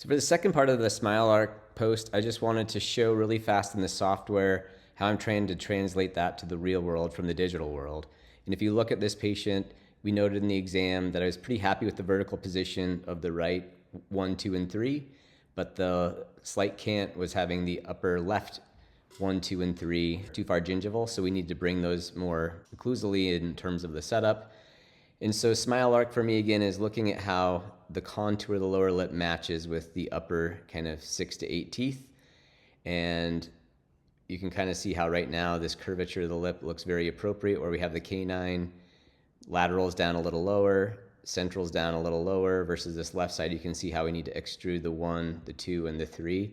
So for the second part of the Smile Arc post, I just wanted to show really fast in the software how I'm trying to translate that to the real world from the digital world. And if you look at this patient, we noted in the exam that I was pretty happy with the vertical position of the right 1, 2, and 3, but the slight cant was having the upper left 1, 2, and 3 too far gingival, so we need to bring those more occlusally in terms of the setup. And so Smile Arc for me again is looking at how the contour of the lower lip matches with the upper kind of 6 to 8 teeth. And you can kind of see how right now this curvature of the lip looks very appropriate, where we have the canine laterals down a little lower, centrals down a little lower, versus this left side. You can see how we need to extrude the 1, the 2, and the 3.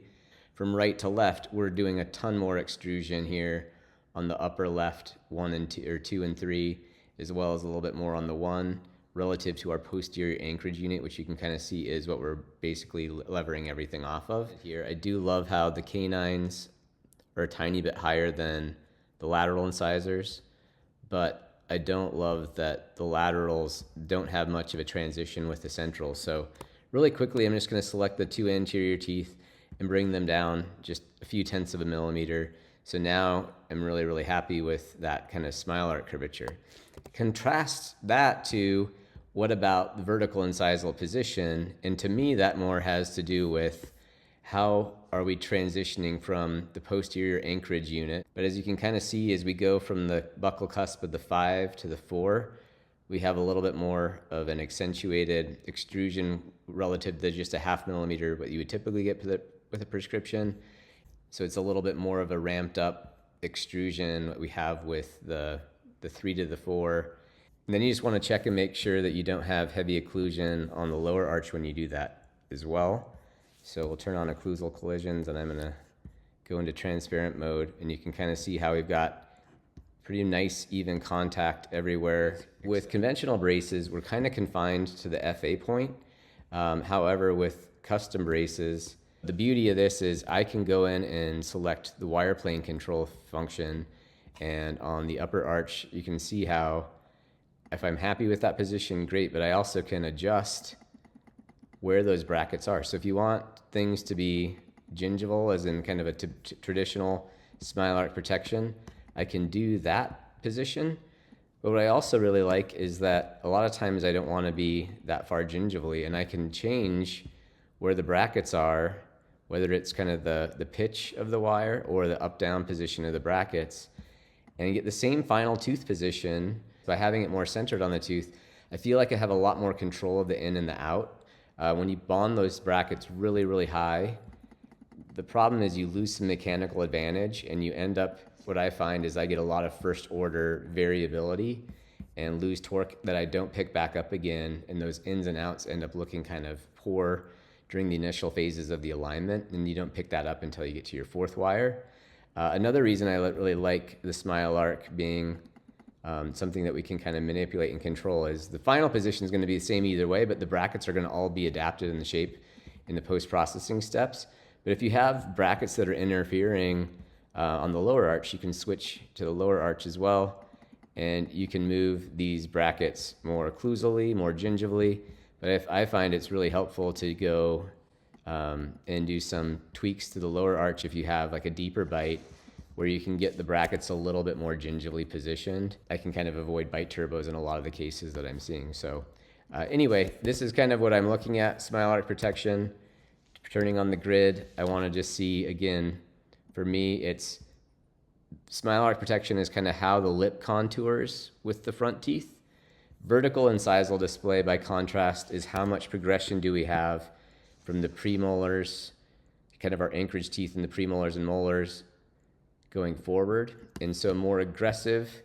From right to left, we're doing a ton more extrusion here on the upper left 1 and 2, or 2 and 3, as well as a little bit more on the 1 relative to our posterior anchorage unit, which you can kind of see is what we're basically levering everything off of here. I do love how the canines are a tiny bit higher than the lateral incisors, but I don't love that the laterals don't have much of a transition with the central. So really quickly, I'm just going to select the 2 anterior teeth and bring them down just a few tenths of a millimeter. So now I'm really, really happy with that kind of Smile Arc curvature. Contrast that to what about the vertical incisal position? And to me, that more has to do with how are we transitioning from the posterior anchorage unit. But as you can kind of see, as we go from the buccal cusp of the 5 to the 4, we have a little bit more of an accentuated extrusion relative to just a 0.5 millimeter, what you would typically get with a prescription. So it's a little bit more of a ramped up extrusion what we have with the 3 to the 4. And then you just want to check and make sure that you don't have heavy occlusion on the lower arch when you do that as well. So we'll turn on occlusal collisions, and I'm going to go into transparent mode, and you can kind of see how we've got pretty nice even contact everywhere. With conventional braces, we're kind of confined to the FA point. However, with custom braces, the beauty of this is I can go in and select the wire plane control function, and on the upper arch, you can see how if I'm happy with that position, great, but I also can adjust where those brackets are. So if you want things to be gingival, as in kind of a traditional Smile Arc protection, I can do that position. But what I also really like is that a lot of times I don't want to be that far gingivally, and I can change where the brackets are, whether it's kind of the pitch of the wire or the up-down position of the brackets, and get the same final tooth position by having it more centered on the tooth. I feel like I have a lot more control of the in and the out. When you bond those brackets really, really high, the problem is you lose some mechanical advantage, and you end up, what I find is I get a lot of first order variability and lose torque that I don't pick back up again, and those ins and outs end up looking kind of poor during the initial phases of the alignment, and you don't pick that up until you get to your 4th wire. Another reason I really like the Smile Arc being something that we can kind of manipulate and control is the final position is going to be the same either way, but the brackets are going to all be adapted in the shape in the post-processing steps. But if you have brackets that are interfering on the lower arch, you can switch to the lower arch as well, and you can move these brackets more occlusally, more gingivally. But if I find it's really helpful to go and do some tweaks to the lower arch if you have like a deeper bite, where you can get the brackets a little bit more gingivally positioned. I can kind of avoid bite turbos in a lot of the cases that I'm seeing. So anyway, this is kind of what I'm looking at, Smile Arc protection. Turning on the grid, I want to just see, again, for me, it's Smile Arc protection is kind of how the lip contours with the front teeth. Vertical incisal display, by contrast, is how much progression do we have from the premolars, kind of our anchorage teeth in the premolars and molars, going forward. And so a more aggressive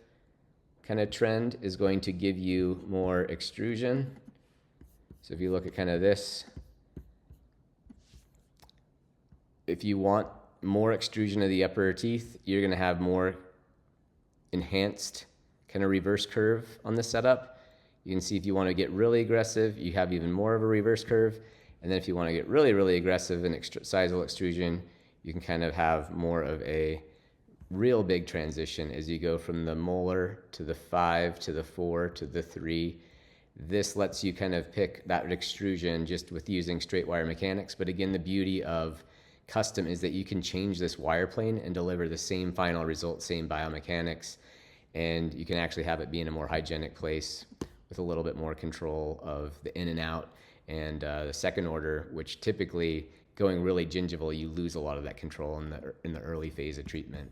kind of trend is going to give you more extrusion. So if you look at kind of this, if you want more extrusion of the upper teeth, you're going to have more enhanced kind of reverse curve on the setup. You can see if you want to get really aggressive, you have even more of a reverse curve. And then if you want to get really, really aggressive in incisal extrusion, you can kind of have more of a real big transition as you go from the molar to the 5 to the 4 to the 3. This lets you kind of pick that extrusion just with using straight wire mechanics. But again, the beauty of custom is that you can change this wire plane and deliver the same final result, same biomechanics, and you can actually have it be in a more hygienic place with a little bit more control of the in and out. And the second order, which typically going really gingival, you lose a lot of that control in the early phase of treatment.